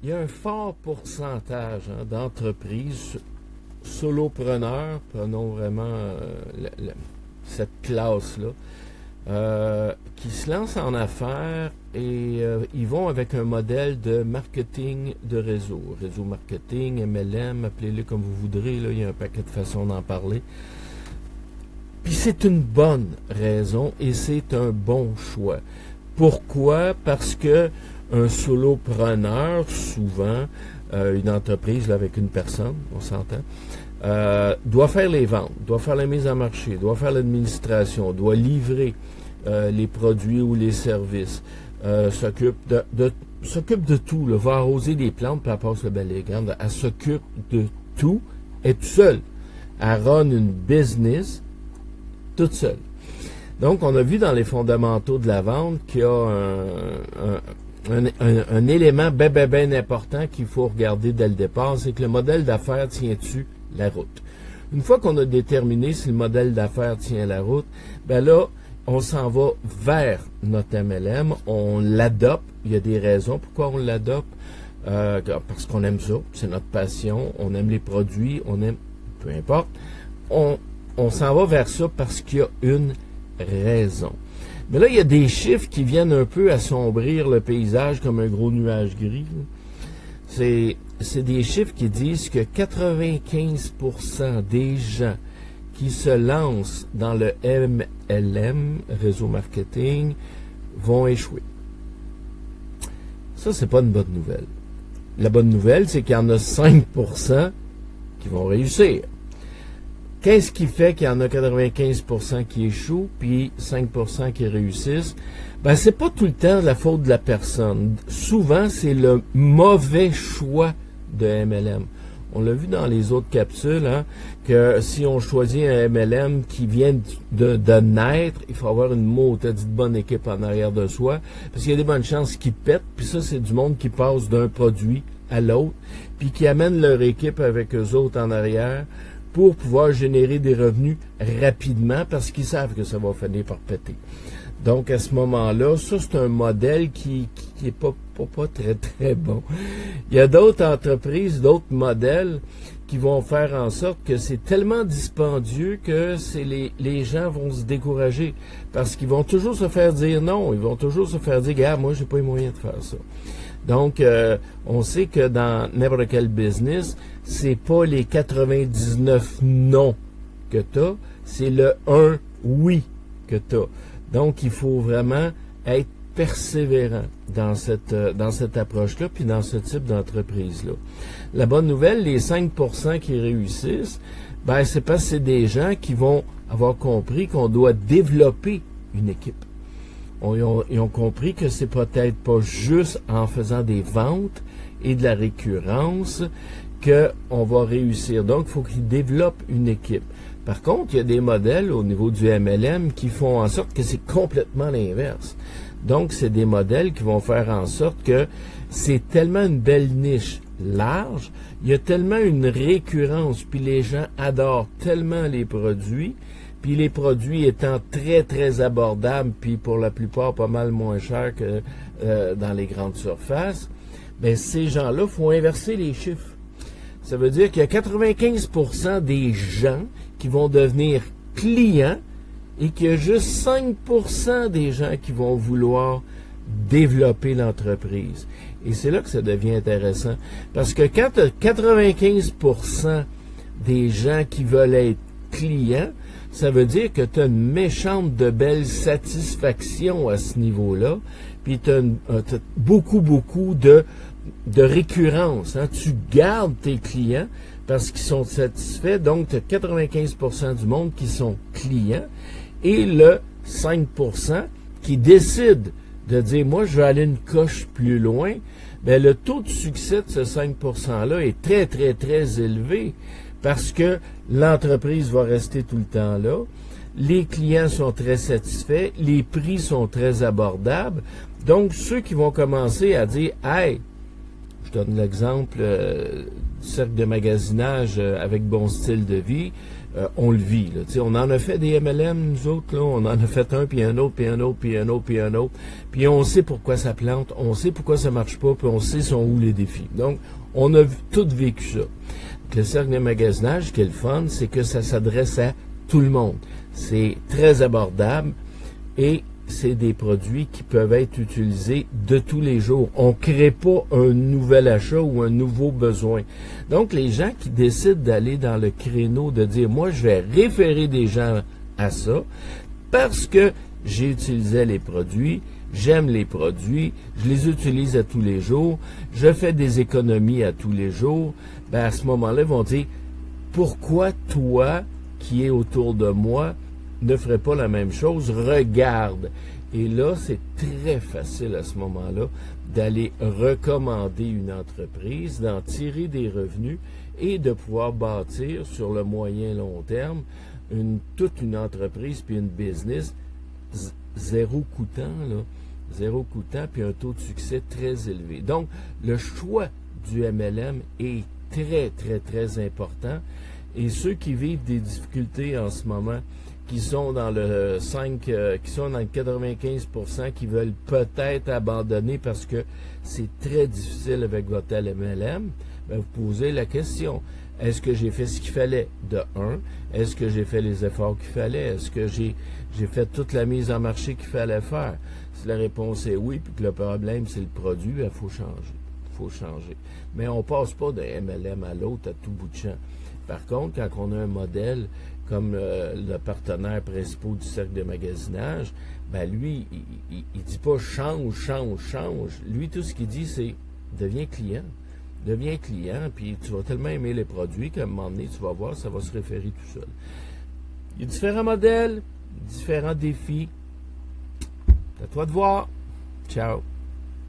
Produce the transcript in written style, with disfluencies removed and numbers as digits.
il y a un fort pourcentage d'entreprises solopreneurs, prenons vraiment cette classe-là, qui se lancent en affaires et ils vont avec un modèle de marketing de réseau. Réseau marketing, MLM, appelez-le comme vous voudrez, là, il y a un paquet de façons d'en parler. Puis c'est une bonne raison et c'est un bon choix. Pourquoi? Parce que un solopreneur, souvent, une entreprise là, avec une personne, on s'entend, doit faire les ventes, doit faire la mise en marché, doit faire l'administration, doit livrer les produits ou les services, s'occupe de tout, là, va arroser les plantes, puis elle passe le balai. Regarde, elle s'occupe de tout, elle est toute seule. Elle run une business toute seule. Donc, on a vu dans les fondamentaux de la vente qu'il y a un élément bien important qu'il faut regarder dès le départ, c'est que le modèle d'affaires tient-tu la route. Une fois qu'on a déterminé si le modèle d'affaires tient la route, ben là, on s'en va vers notre MLM, on l'adopte. Il y a des raisons pourquoi on l'adopte, parce qu'on aime ça, c'est notre passion, on aime les produits, on aime, peu importe, on s'en va vers ça parce qu'il y a une raison. Mais là, il y a des chiffres qui viennent un peu assombrir le paysage comme un gros nuage gris. C'est des chiffres qui disent que 95% des gens qui se lancent dans le MLM, réseau marketing, vont échouer. Ça, c'est pas une bonne nouvelle. La bonne nouvelle, c'est qu'il y en a 5% qui vont réussir. Qu'est-ce qui fait qu'il y en a 95% qui échouent, puis 5% qui réussissent? Ben, c'est pas tout le temps la faute de la personne. Souvent, c'est le mauvais choix de MLM. On l'a vu dans les autres capsules, que si on choisit un MLM qui vient de naître, il faut avoir une maudite bonne équipe en arrière de soi, parce qu'il y a des bonnes chances qu'ils pètent, puis ça, c'est du monde qui passe d'un produit à l'autre, puis qui amène leur équipe avec eux autres en arrière, pour pouvoir générer des revenus rapidement parce qu'ils savent que ça va finir par péter. Donc, à ce moment-là, ça, c'est un modèle qui est pas très, très bon. Il y a d'autres entreprises, d'autres modèles qui vont faire en sorte que c'est tellement dispendieux que les gens vont se décourager parce qu'ils vont toujours se faire dire non. Ils vont toujours se faire dire, gars, moi, j'ai pas les moyens de faire ça. Donc, on sait que dans n'importe quel business, c'est pas les 99 non que tu as, c'est le 1 oui que tu as. Donc, il faut vraiment être persévérant dans cette approche-là, puis dans ce type d'entreprise-là. La bonne nouvelle, les 5% qui réussissent, ben, c'est parce que c'est des gens qui vont avoir compris qu'on doit développer une équipe. Ils ont compris que c'est peut-être pas juste en faisant des ventes et de la récurrence qu'on va réussir. Donc, il faut qu'ils développent une équipe. Par contre, il y a des modèles au niveau du MLM qui font en sorte que c'est complètement l'inverse. Donc, c'est des modèles qui vont faire en sorte que c'est tellement une belle niche large, il y a tellement une récurrence, puis les gens adorent tellement les produits, puis les produits étant très, très abordables, puis pour la plupart pas mal moins chers que dans les grandes surfaces, bien, ces gens-là, il faut inverser les chiffres. Ça veut dire qu'il y a 95% des gens qui vont devenir clients et qu'il y a juste 5% des gens qui vont vouloir développer l'entreprise. Et c'est là que ça devient intéressant. Parce que quand tu as 95% des gens qui veulent être clients, ça veut dire que tu as une méchante de belle satisfaction à ce niveau-là, puis tu as beaucoup de récurrence. Tu gardes tes clients parce qu'ils sont satisfaits, donc tu as 95% du monde qui sont clients, et le 5% qui décide de dire, moi, je vais aller une coche plus loin, bien, le taux de succès de ce 5%-là est très, très, très élevé parce que l'entreprise va rester tout le temps là, les clients sont très satisfaits, les prix sont très abordables, donc ceux qui vont commencer à dire, hey, Je donne l'exemple du cercle de magasinage avec bon style de vie. On le vit. Là. On en a fait des MLM, nous autres. Là. On en a fait un, puis un autre, puis un autre, puis un autre, puis un autre. Puis on sait pourquoi ça plante, on sait pourquoi ça marche pas, puis on sait sont où les défis. Donc, on a tout vécu ça. Donc, le cercle de magasinage, ce qui est le fun, c'est que ça s'adresse à tout le monde. C'est très abordable et c'est des produits qui peuvent être utilisés de tous les jours. On ne crée pas un nouvel achat ou un nouveau besoin. Donc, les gens qui décident d'aller dans le créneau de dire, moi, je vais référer des gens à ça parce que j'ai utilisé les produits, j'aime les produits, je les utilise à tous les jours, je fais des économies à tous les jours, ben à ce moment-là, ils vont dire, pourquoi toi, qui est autour de moi, ne ferait pas la même chose, regarde. Et là, c'est très facile à ce moment-là d'aller recommander une entreprise, d'en tirer des revenus et de pouvoir bâtir sur le moyen long terme toute une entreprise puis une business zéro coûtant, puis un taux de succès très élevé. Donc, le choix du MLM est très, très, très important. Et ceux qui vivent des difficultés en ce moment, qui sont dans le 95%, qui veulent peut-être abandonner parce que c'est très difficile avec votre MLM, ben vous posez la question. Est-ce que j'ai fait ce qu'il fallait? De un, est-ce que j'ai fait les efforts qu'il fallait? Est-ce que j'ai fait toute la mise en marché qu'il fallait faire? Si la réponse est oui, puis que le problème c'est le produit, il faut changer. Mais on passe pas d'un MLM à l'autre à tout bout de champ. Par contre, quand on a un modèle comme le partenaire principal du cercle de magasinage, ben lui, il dit pas change. Lui, tout ce qu'il dit, c'est deviens client, puis tu vas tellement aimer les produits qu'à un moment donné, tu vas voir, ça va se référer tout seul. Il y a différents modèles, différents défis. C'est à toi de voir. Ciao.